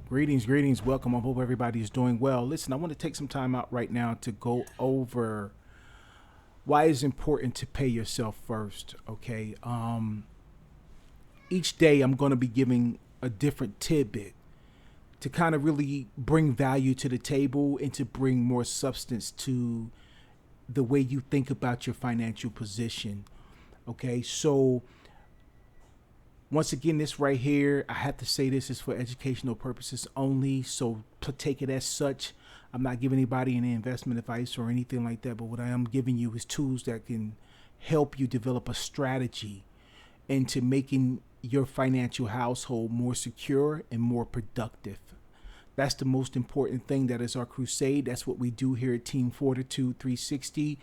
Greetings. Welcome. I hope everybody is doing well. Listen, I want to take some time out right now to go over why it's important to pay yourself first. Okay. Each day I'm going to be giving a different tidbit to kind of really bring value to the table and to bring more substance to the way you think about your financial position. Okay. So, once again, this right here, I have to say this is for educational purposes only. So to take it as such. I'm not giving anybody any investment advice or anything like that. But what I am giving you is tools that can help you develop a strategy into making your financial household more secure and more productive. That's the most important thing. That is our crusade. That's what we do here at Team Fortitude 360.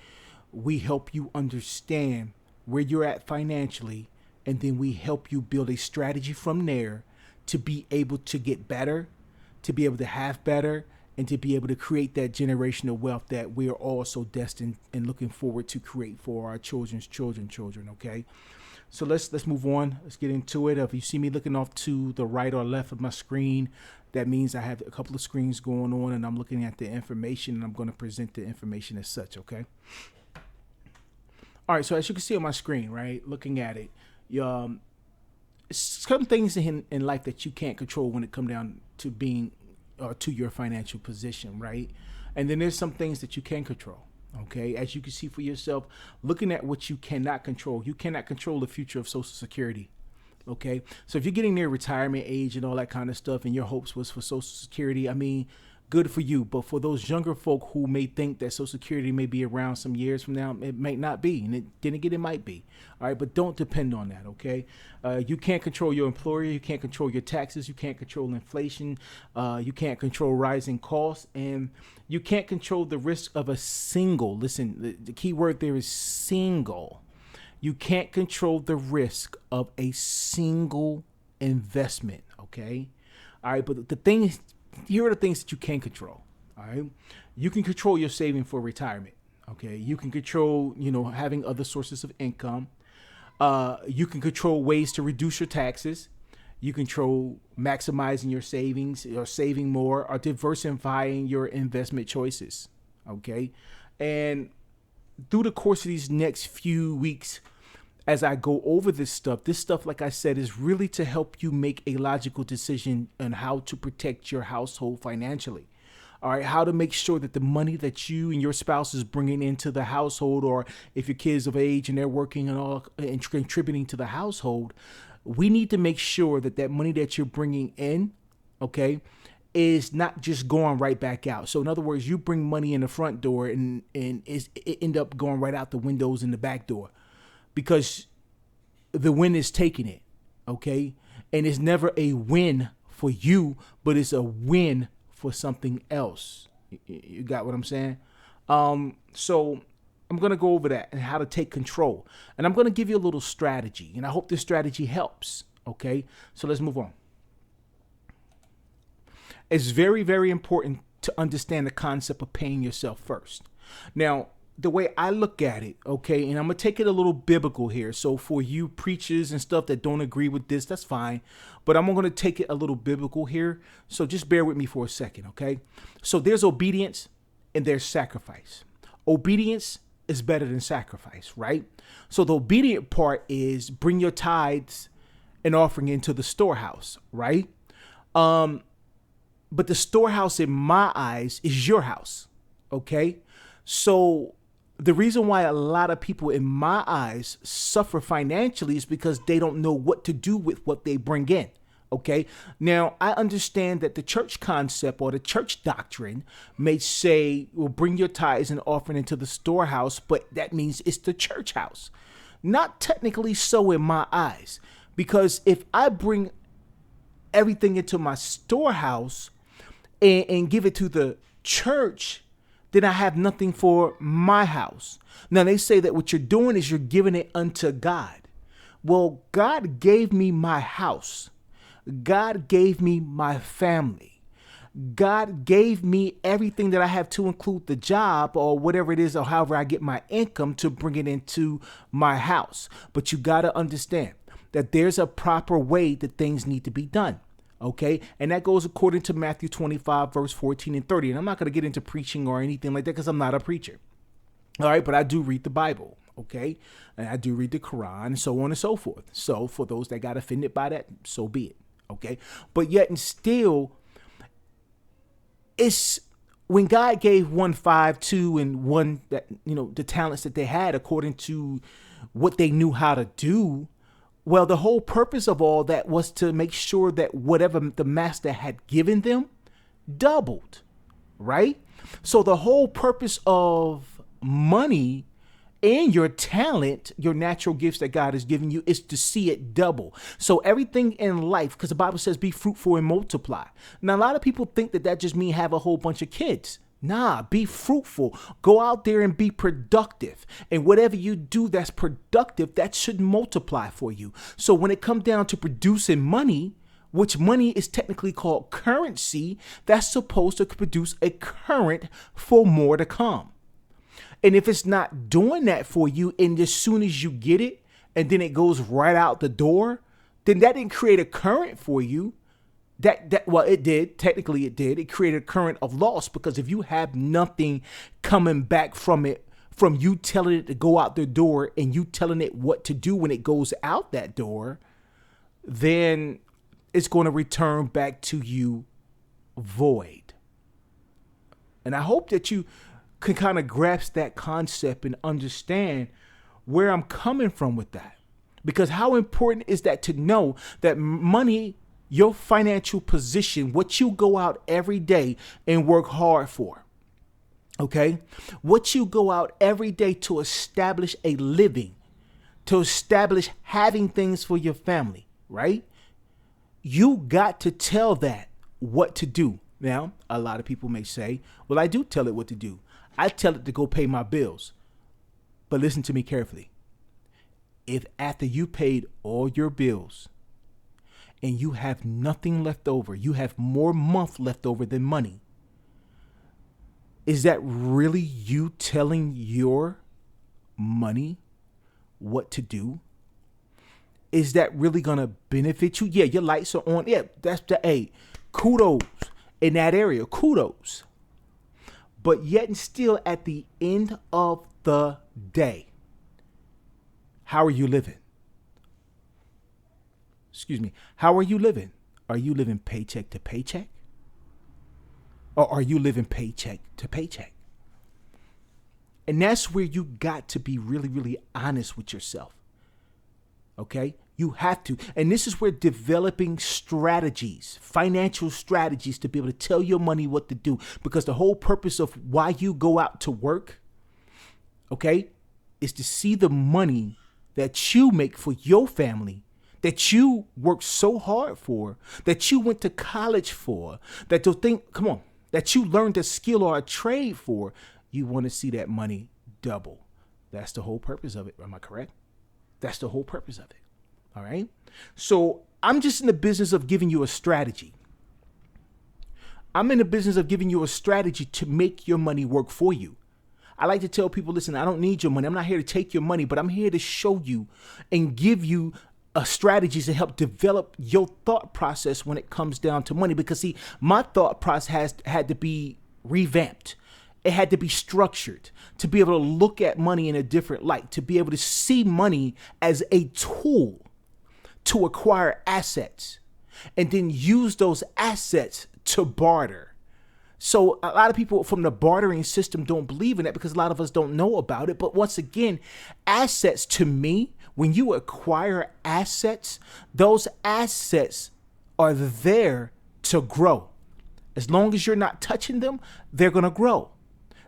We help you understand where you're at financially, and then we help you build a strategy from there to be able to get better, to be able to have better, and to be able to create that generational wealth that we are all so destined and looking forward to create for our children's children. Okay, so let's move on. Let's get into it. If you see me looking off to the right or left of my screen, that means I have a couple of screens going on, and I'm looking at the information, and I'm going to present the information as such. Okay. All right. So as you can see on my screen, right, looking at it. Some things in life that you can't control when it comes down to being or to your financial position, right? And then there's some things that you can control. Okay, as you can see for yourself, looking at what you cannot control the future of Social Security. Okay, so if you're getting near retirement age and all that kind of stuff, and your hopes was for Social Security, I mean, good for you. But for those younger folk who may think that Social Security may be around some years from now, it might not be. And it might be. All right. But don't depend on that. OK, you can't control your employer. You can't control your taxes. You can't control inflation. You can't control rising costs. And you can't control the risk of a single. Listen, the key word there is single. You can't control the risk of a single investment. OK. All right. But the thing is, here are the things that you can control. All right. You can control your saving for retirement. Okay. You can control, having other sources of income. You can control ways to reduce your taxes. You control maximizing your savings or saving more or diversifying your investment choices. Okay. And through the course of these next few weeks, as I go over this stuff, like I said, is really to help you make a logical decision on how to protect your household financially. All right, how to make sure that the money that you and your spouse is bringing into the household, or if your kids of age and they're working and contributing to the household, we need to make sure that that money that you're bringing in, okay, is not just going right back out. So in other words, you bring money in the front door and it end up going right out the windows in the back door, because the wind is taking it, okay? And it's never a win for you, but it's a win for something else. You got what I'm saying? So I'm going to go over that and how to take control. And I'm going to give you a little strategy, and I hope this strategy helps, okay? So let's move on. It's very, very important to understand the concept of paying yourself first. Now, the way I look at it, okay, and I'm going to take it a little biblical here. So for you preachers and stuff that don't agree with this, that's fine. But I'm going to take it a little biblical here. So just bear with me for a second, okay? So there's obedience and there's sacrifice. Obedience is better than sacrifice, right? So the obedient part is bring your tithes and offering into the storehouse, right? But the storehouse in my eyes is your house, okay? So the reason why a lot of people in my eyes suffer financially is because they don't know what to do with what they bring in. Okay. Now, I understand that the church concept or the church doctrine may say, well, bring your tithes and offering into the storehouse, but that means it's the church house. Not technically so in my eyes, because if I bring everything into my storehouse and give it to the church, then I have nothing for my house. Now, they say that what you're doing is you're giving it unto God. Well, God gave me my house. God gave me my family. God gave me everything that I have, to include the job or whatever it is, or however I get my income, to bring it into my house. But you got to understand that there's a proper way that things need to be done. Okay. And that goes according to Matthew 25, verse 14 and 30. And I'm not going to get into preaching or anything like that because I'm not a preacher. All right. But I do read the Bible. Okay. And I do read the Quran and so on and so forth. So for those that got offended by that, so be it. Okay. But yet and still, it's when God gave 1, 5, 2, and 1 that, the talents that they had according to what they knew how to do. Well, the whole purpose of all that was to make sure that whatever the master had given them doubled, right? So the whole purpose of money and your talent, your natural gifts that God has given you, is to see it double. So everything in life, because the Bible says be fruitful and multiply. Now, a lot of people think that just means have a whole bunch of kids. Nah, be fruitful. Go out there and be productive. And whatever you do that's productive, that should multiply for you. So when it comes down to producing money, which money is technically called currency, that's supposed to produce a current for more to come. And if it's not doing that for you, and as soon as you get it, and then it goes right out the door, then that didn't create a current for you. Well, it did. Technically, it did. It created a current of loss, because if you have nothing coming back from it, from you telling it to go out the door and you telling it what to do when it goes out that door, then it's going to return back to you void. And I hope that you can kind of grasp that concept and understand where I'm coming from with that. Because how important is that to know that money, your financial position, what you go out every day and work hard for, okay? What you go out every day to establish a living, to establish having things for your family, right? You got to tell that what to do. Now, a lot of people may say, well, I do tell it what to do. I tell it to go pay my bills. But listen to me carefully. If after you paid all your bills and you have nothing left over, you have more month left over than money, is that really you telling your money what to do? Is that really going to benefit you? Yeah, your lights are on. Yeah, that's kudos in that area. Kudos. But yet and still, at the end of the day, how are you living? Excuse me. How are you living? Are you living paycheck to paycheck? Or are you living paycheck to paycheck? And that's where you got to be really, really honest with yourself. Okay? You have to. And this is where developing strategies, financial strategies, to be able to tell your money what to do. Because the whole purpose of why you go out to work, okay, is to see the money that you make for your family, that you work so hard for, that you went to college for, that you think, come on, that you learned a skill or a trade for. You want to see that money double. That's the whole purpose of it. Am I correct? That's the whole purpose of it. All right. So I'm just in the business of giving you a strategy. I'm in the business of giving you a strategy to make your money work for you. I like to tell people, listen, I don't need your money. I'm not here to take your money, but I'm here to show you and give you strategies to help develop your thought process when it comes down to money. Because see, my thought process had to be revamped. It had to be structured to be able to look at money in a different light, to be able to see money as a tool to acquire assets and then use those assets to barter. So a lot of people from the bartering system don't believe in that because a lot of us don't know about it. But once again, assets, to me, when you acquire assets, those assets are there to grow. As long as you're not touching them, they're going to grow.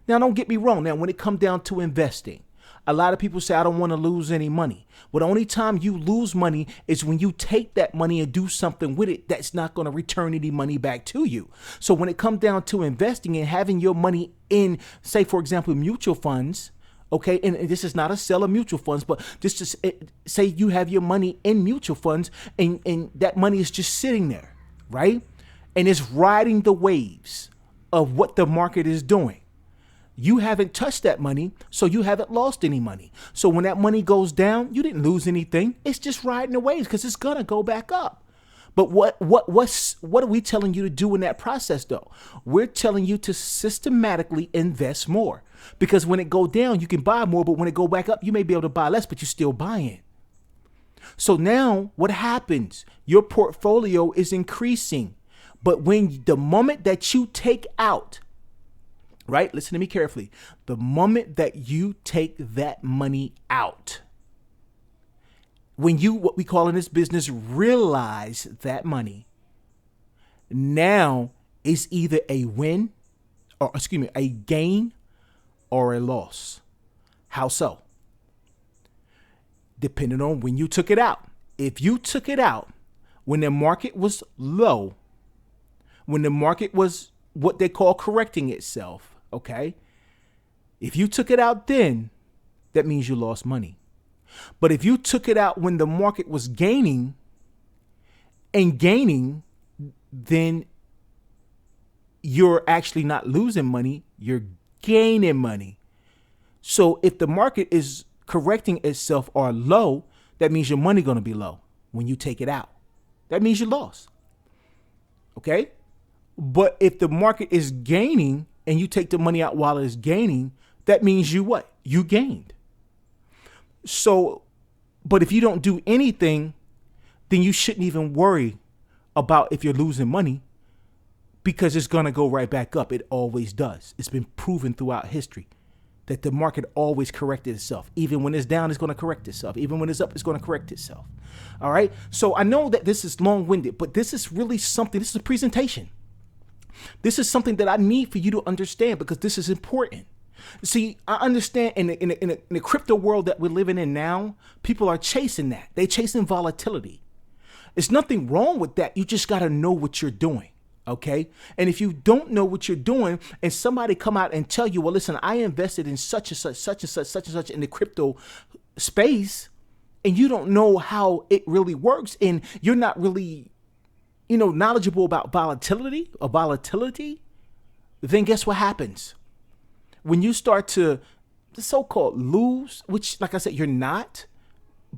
Now, don't get me wrong. Now, when it comes down to investing, a lot of people say, I don't want to lose any money. Well, the only time you lose money is when you take that money and do something with it that's not going to return any money back to you. So when it comes down to investing and having your money in, say, for example, mutual funds, okay, and this is not a sell of mutual funds, but just to say you have your money in mutual funds and that money is just sitting there, right? And it's riding the waves of what the market is doing. You haven't touched that money, so you haven't lost any money. So when that money goes down, you didn't lose anything. It's just riding the waves because it's going to go back up. But what are we telling you to do in that process though? We're telling you to systematically invest more, because when it go down, you can buy more, but when it go back up, you may be able to buy less, but you're still buying. So now what happens? Your portfolio is increasing, but when the moment that you take out, right? Listen to me carefully. The moment that you take that money out, when you, what we call in this business, realize that money, now is either a win or, a gain or a loss. How so? Depending on when you took it out. If you took it out when the market was low, when the market was what they call correcting itself, okay? If you took it out then, that means you lost money. But if you took it out when the market was gaining, then you're actually not losing money, you're gaining money. So if the market is correcting itself or low, that means your money going to be low when you take it out. That means you lost. Okay? But if the market is gaining and you take the money out while it's gaining, that means you what? You gained. So, but if you don't do anything, then you shouldn't even worry about if you're losing money, because it's going to go right back up. It always does. It's been proven throughout history that the market always corrected itself. Even when it's down, it's going to correct itself. Even when it's up, it's going to correct itself. All right. So I know that this is long-winded, but this is really something. This is a presentation. This is something that I need for you to understand, because this is important. See, I understand in the crypto world that we're living in now, people are chasing that. They're chasing volatility. There's nothing wrong with that. You just got to know what you're doing. Okay. And if you don't know what you're doing and somebody come out and tell you, well, listen, I invested in such and such in the crypto space, and you don't know how it really works, and you're not really, knowledgeable about volatility, then guess what happens? When you start to so-called lose, which, like I said, you're not,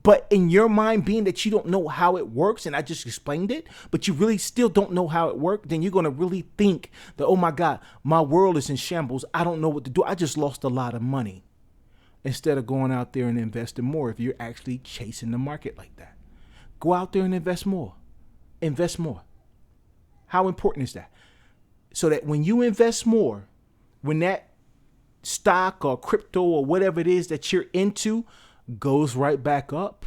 but in your mind, being that you don't know how it works, and I just explained it, but you really still don't know how it works, then you're going to really think that, oh my God, my world is in shambles. I don't know what to do. I just lost a lot of money, instead of going out there and investing more. If you're actually chasing the market like that, go out there and invest more. Invest more. How important is that? So that when you invest more, when that stock or crypto or whatever it is that you're into goes right back up,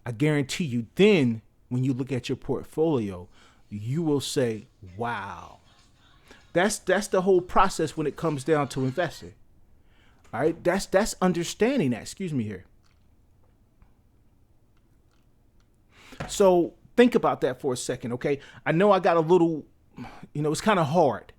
I guarantee you, then when you look at your portfolio, you will say, wow. That's the whole process when it comes down to investing. All right, that's understanding that. Excuse me here. So think about that for a second, okay? I know I got a little, it's kind of hard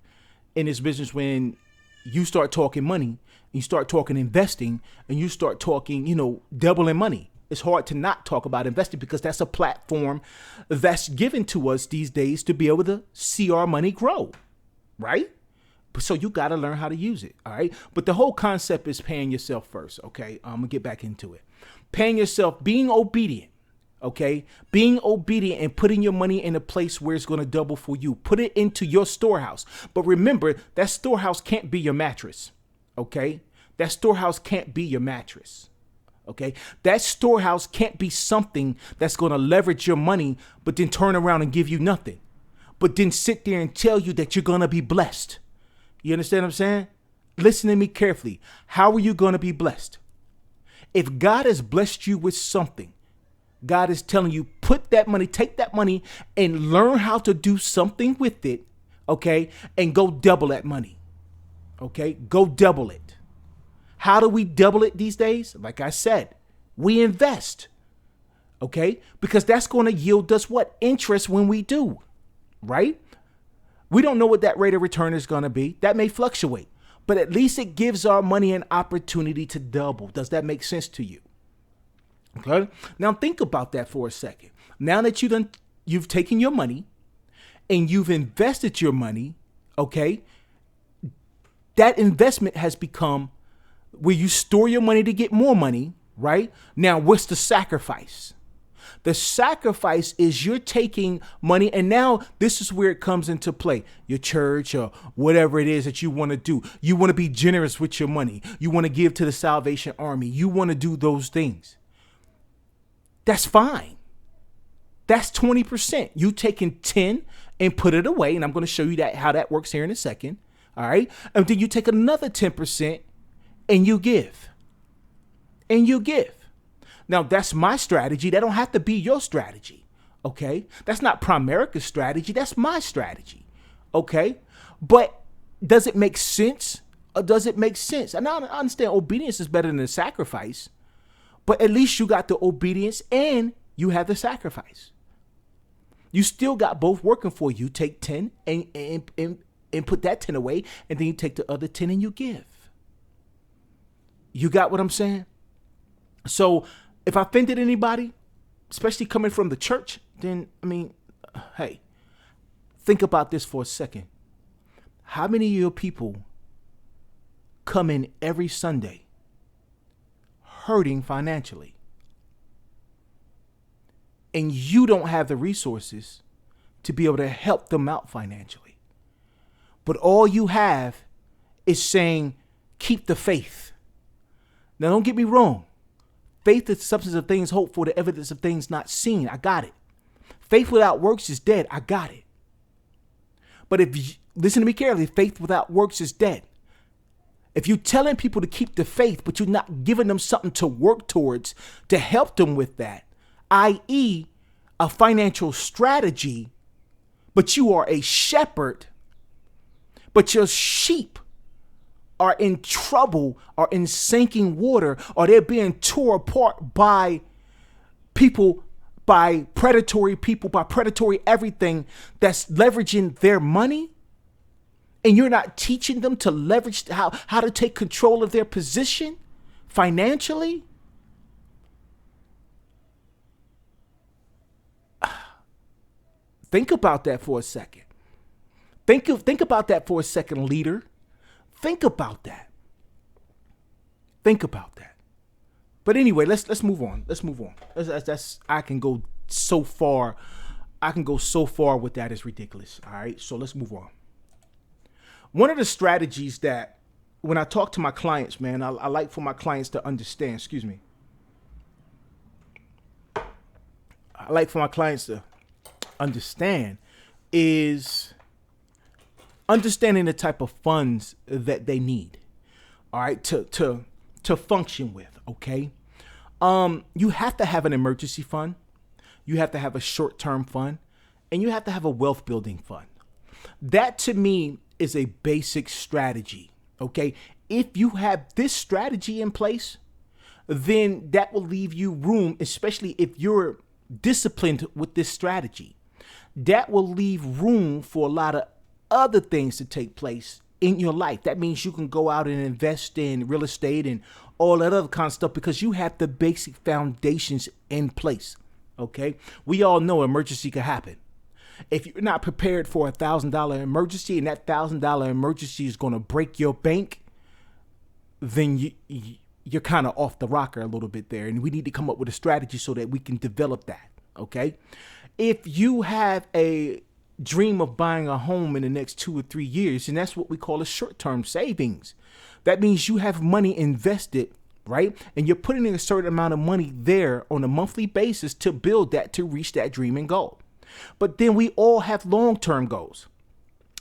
in this business when you start talking money, you start talking investing, and you start talking, doubling money. It's hard to not talk about investing, because that's a platform that's given to us these days to be able to see our money grow, right? So you got to learn how to use it, all right? But the whole concept is paying yourself first, okay? I'm going to get back into it. Paying yourself, being obedient, okay? Being obedient and putting your money in a place where it's going to double for you. Put it into your storehouse. But remember, that storehouse can't be your mattress, okay? That storehouse can't be your mattress, okay? That storehouse can't be something that's going to leverage your money, but then turn around and give you nothing, but then sit there and tell you that you're going to be blessed. You understand what I'm saying? Listen to me carefully. How are you going to be blessed? If God has blessed you with something, God is telling you, put that money, take that money and learn how to do something with it, okay? And go double that money, okay? Go double it. How do we double it these days? Like I said, we invest, okay? Because that's going to yield us what? Interest when we do, right? We don't know what that rate of return is going to be. That may fluctuate, but at least it gives our money an opportunity to double. Does that make sense to you? Okay. Now think about that for a second. Now that you've taken your money and you've invested your money, okay, that investment has become where you store your money to get more money, right? Now, what's the sacrifice? The sacrifice is you're taking money, and now this is where it comes into play. Your church or whatever it is that you want to do. You want to be generous with your money. You want to give to the Salvation Army. You want to do those things. That's fine. That's 20%. You taking 10 and put it away, and I'm going to show you that how that works here in a second. All right. And then you take another 10% and you give. And you give. Now, that's my strategy. That don't have to be your strategy. Okay. That's not Primerica's strategy. That's my strategy. Okay. But does it make sense? Or does it make sense? And I understand obedience is better than the sacrifice, but at least you got the obedience and you have the sacrifice. You still got both working for you. Take 10 and put that 10 away, and then you take the other 10 and you give. You got what I'm saying? So if I offended anybody, especially coming from the church, then, I mean, hey, think about this for a second. How many of your people come in every Sunday hurting financially? And you don't have the resources to be able to help them out financially. But all you have is saying, keep the faith. Now, don't get me wrong. Faith is the substance of things hoped for, the evidence of things not seen. I got it. Faith without works is dead. I got it. But if you listen to me carefully, faith without works is dead. If you're telling people to keep the faith, but you're not giving them something to work towards to help them with that, i.e., a financial strategy, but you are a shepherd, but your sheep are in trouble, are in sinking water, or they're being torn apart by people, by predatory people, by predatory everything that's leveraging their money, and you're not teaching them to leverage how to take control of their position financially. Think about that for a second. Think about that for a second, leader. Think about that. Think about that. But anyway, let's move on. Let's move on. I can go so far. I can go so far with that. It's ridiculous. All right. So let's move on. One of the strategies that when I talk to my clients, man, I like for my clients to understand. Excuse me. I like for my clients to understand is understanding the type of funds that they need, all right, to function with. Okay. You have to have an emergency fund. You have to have a short-term fund, and you have to have a wealth building fund. That to me is a basic strategy. Okay. If you have this strategy in place, then that will leave you room, especially if you're disciplined with this strategy. That will leave room for a lot of other things to take place in your life. That means you can go out and invest in real estate and all that other kind of stuff because you have the basic foundations in place. Okay. We all know emergency could happen. If you're not prepared for $1,000 emergency and that $1,000 emergency is going to break your bank, then you're kind of off the rocker a little bit there. And we need to come up with a strategy so that we can develop that. Okay. If you have a dream of buying a home in the next 2 or 3 years, and that's what we call a short-term savings. That means you have money invested, right? And you're putting in a certain amount of money there on a monthly basis to build that, to reach that dream and goal. But then we all have long-term goals.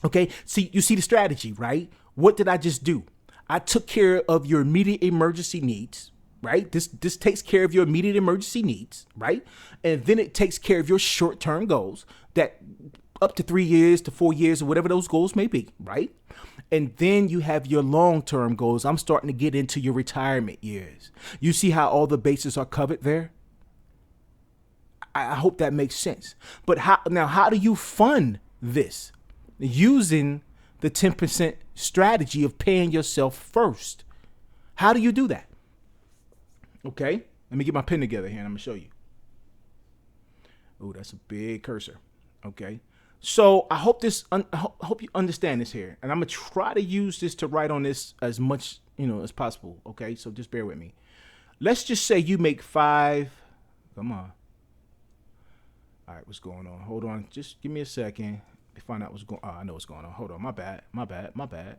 Okay. See, you see the strategy, right? What did I just do? I took care of your immediate emergency needs, right? This takes care of your immediate emergency needs, right? And then it takes care of your short-term goals that up to 3 years to 4 years or whatever those goals may be, right? And then you have your long-term goals. I'm starting to get into your retirement years. You see how all the bases are covered there? I hope that makes sense. But how do you fund this? Using the 10% strategy of paying yourself first. How do you do that? Okay, let me get my pen together here and I'm gonna show you. Oh, that's a big cursor. Okay, so I hope hope you understand this here, and I'm gonna try to use this to write on this as much as possible. Okay, so just bear with me. Let's just say you make 5. Come on. All right, what's going on? Hold on. Just give me a second to find out what's going on. I know what's going on. Hold on. My bad. My bad. My bad.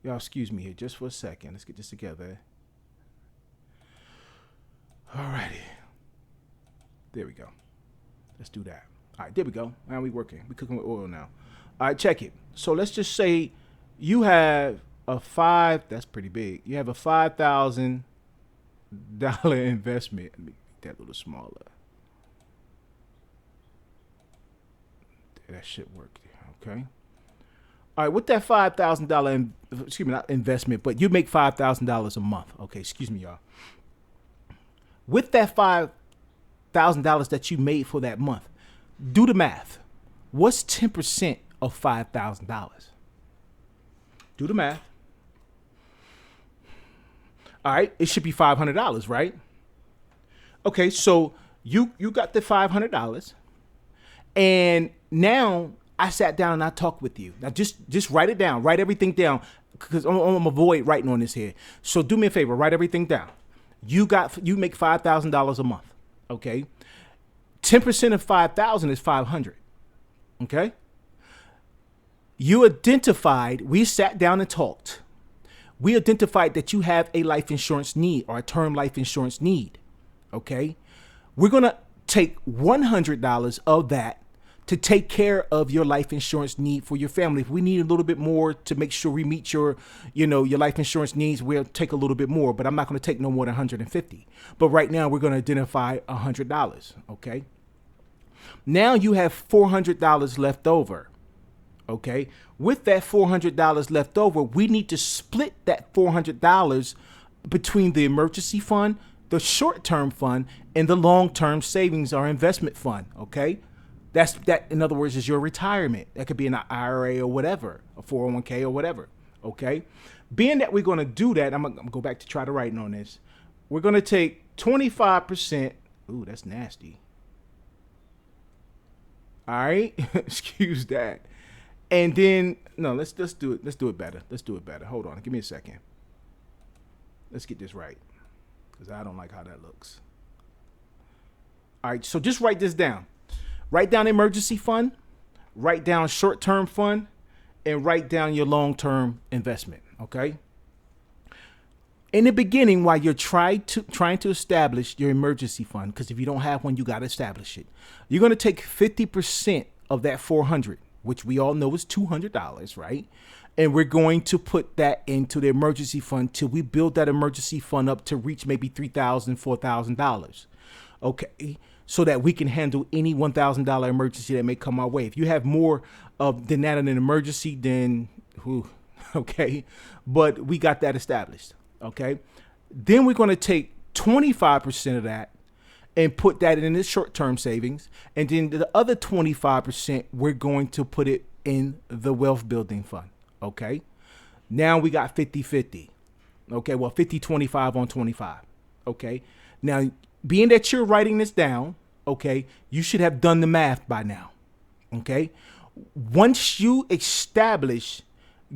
Y'all, excuse me here just for a second. Let's get this together. All righty. There we go. Let's do that. All right, there we go. Now we working. We cooking with oil now. All right, check it. So let's just say you have that's pretty big. You have a $5,000 investment. Let me make that a little smaller. That shit worked. Okay. All right, with that $5,000, excuse me, not investment, but you make $5,000 a month. Okay, excuse me, y'all. With that $5,000 that you made for that month, do the math. What's 10% of $5,000? Do the math. All right, it should be $500, right? Okay, so you got the $500, and now I sat down and I talked with you. Now just write it down. Write everything down, because I'm gonna avoid writing on this here. So do me a favor, write everything down. You make $5,000 a month. Okay, 10% of 5,000 is 500. Okay. You identified. We sat down and talked. We identified that you have a life insurance need or a term life insurance need. Okay, we're gonna take $100 of that to take care of your life insurance need for your family. If we need a little bit more to make sure we meet your life insurance needs, we'll take a little bit more, but I'm not going to take no more than 150. But right now we're going to identify $100. Okay. Now you have $400 left over. Okay. With that $400 left over, we need to split that $400 between the emergency fund, the short-term fund, and the long-term savings or investment fund. Okay. That, in other words, is your retirement. That could be an IRA or whatever, a 401k or whatever. Okay. Being that we're going to do that, I'm going to go back to try to writing on this. We're going to take 25%. Ooh, that's nasty. All right. Excuse that. And then, no, let's do it. Let's do it better. Let's do it better. Hold on. Give me a second. Let's get this right, because I don't like how that looks. All right. So just write this down. Write down emergency fund, write down short-term fund, and write down your long-term investment, okay? In the beginning, while you're trying to establish your emergency fund, because if you don't have one, you got to establish it. You're going to take 50% of that 400, which we all know is $200, right? And we're going to put that into the emergency fund till we build that emergency fund up to reach maybe $3,000, $4,000, okay? So that we can handle any $1,000 emergency that may come our way. If you have more than that in an emergency, then okay. But we got that established, okay. Then we're going to take 25% of that and put that in the short-term savings, and then the other 25% we're going to put it in the wealth building fund, okay. Now we got 50-50, okay. Well, 50-25 on 25, okay. Now, being that you're writing this down, okay, you should have done the math by now, okay? Once you establish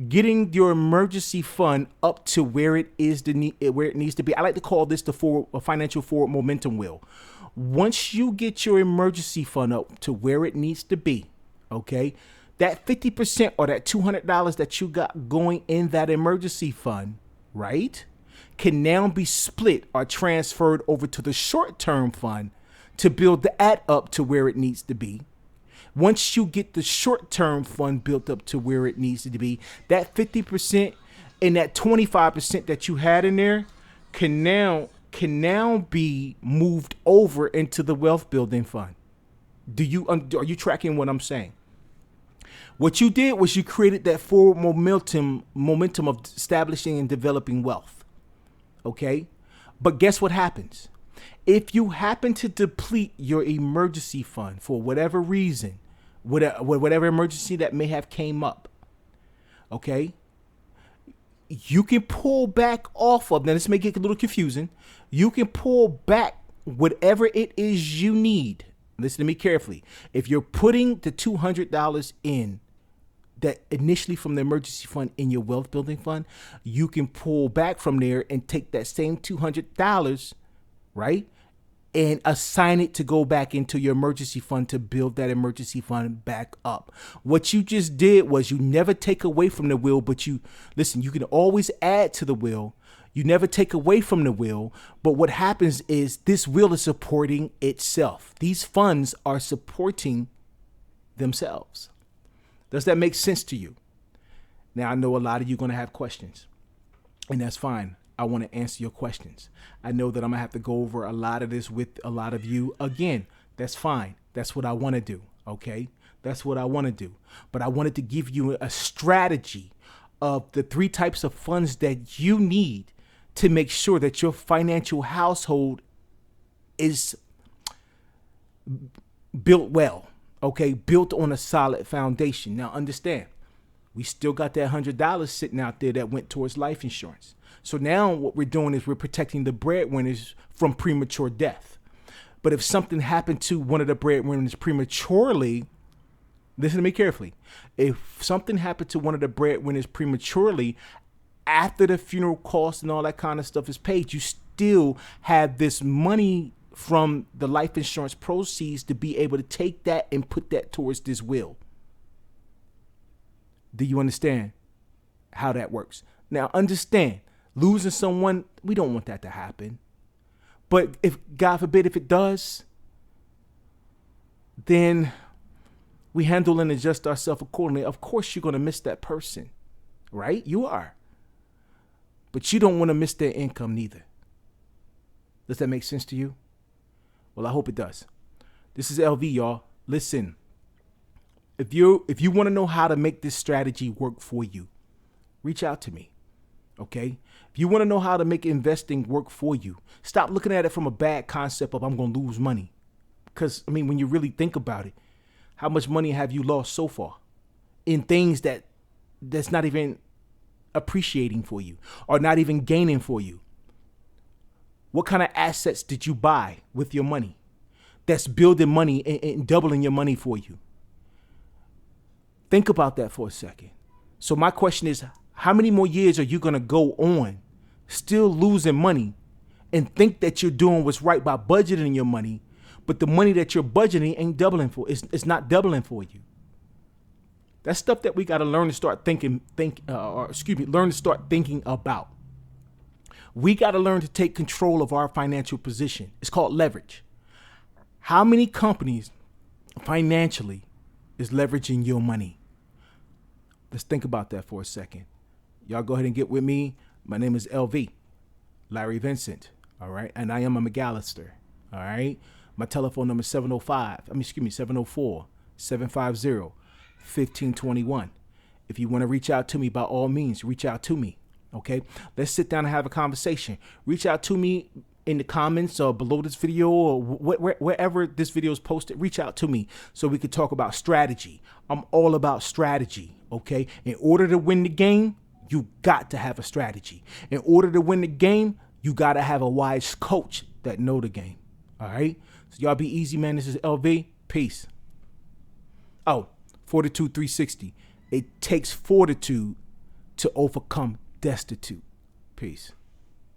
getting your emergency fund up to where it is where it needs to be, I like to call this the financial forward momentum wheel. Once you get your emergency fund up to where it needs to be, okay, that 50% or that $200 that you got going in that emergency fund, right, can now be split or transferred over to the short-term fund to build that up to where it needs to be. Once you get the short-term fund built up to where it needs to be, that 50% and that 25% that you had in there can now be moved over into the wealth building fund. Are you tracking what I'm saying? What you did was you created that forward momentum of establishing and developing wealth. Okay, but guess what happens? If you happen to deplete your emergency fund for whatever reason, whatever emergency that may have came up, okay, you can pull back off of, now this may get a little confusing, you can pull back whatever it is you need. Listen to me carefully. If you're putting the $200 in that initially from the emergency fund in your wealth building fund, you can pull back from there and take that same $200, right, and assign it to go back into your emergency fund to build that emergency fund back up. What you just did was you never take away from the will, but you can always add to the will. You never take away from the will, but what happens is this will is supporting itself. These funds are supporting themselves. Does that make sense to you? Now, I know a lot of you are going to have questions, and that's fine. I want to answer your questions. I know that I'm going to have to go over a lot of this with a lot of you. Again, that's fine. That's what I want to do, okay? That's what I want to do. But I wanted to give you a strategy of the 3 types of funds that you need to make sure that your financial household is built well, okay? Built on a solid foundation. Now, understand, we still got that $100 sitting out there that went towards life insurance. So now what we're doing is we're protecting the breadwinners from premature death. But if something happened to one of the breadwinners prematurely, listen to me carefully. If something happened to one of the breadwinners prematurely, after the funeral costs and all that kind of stuff is paid, you still have this money from the life insurance proceeds to be able to take that and put that towards this will. Do you understand how that works? Now, understand, losing someone, we don't want that to happen. But if, God forbid, if it does, then we handle and adjust ourselves accordingly. Of course, you're going to miss that person, right? You are. But you don't want to miss their income neither. Does that make sense to you? Well, I hope it does. This is LV, y'all. Listen, if you want to know how to make this strategy work for you, reach out to me, okay? If you want to know how to make investing work for you, stop looking at it from a bad concept of I'm going to lose money. Because, I mean, when you really think about it, how much money have you lost so far in things that's not even appreciating for you or not even gaining for you? What kind of assets did you buy with your money that's building money and doubling your money for you? Think about that for a second. So my question is, how many more years are you going to go on still losing money and think that you're doing what's right by budgeting your money, but the money that you're budgeting ain't doubling for? It's not doubling for you. That's stuff that we got to learn to start thinking about. We got to learn to take control of our financial position. It's called leverage. How many companies financially is leveraging your money? Let's think about that for a second. Y'all go ahead and get with me. My name is LV, Larry Vincent. All right. And I am a McAllister. All right. My telephone number is 704-750-1521. If you want to reach out to me, by all means, reach out to me. Okay. Let's sit down and have a conversation. Reach out to me in the comments or below this video or wherever this video is posted. Reach out to me so we could talk about strategy. I'm all about strategy. Okay. In order to win the game, you got to have a strategy. In order to win the game, you got to have a wise coach that know the game. All right. So y'all be easy, man. This is LV. Peace. Oh, Fortitude 360. It takes fortitude to overcome destitute. Peace.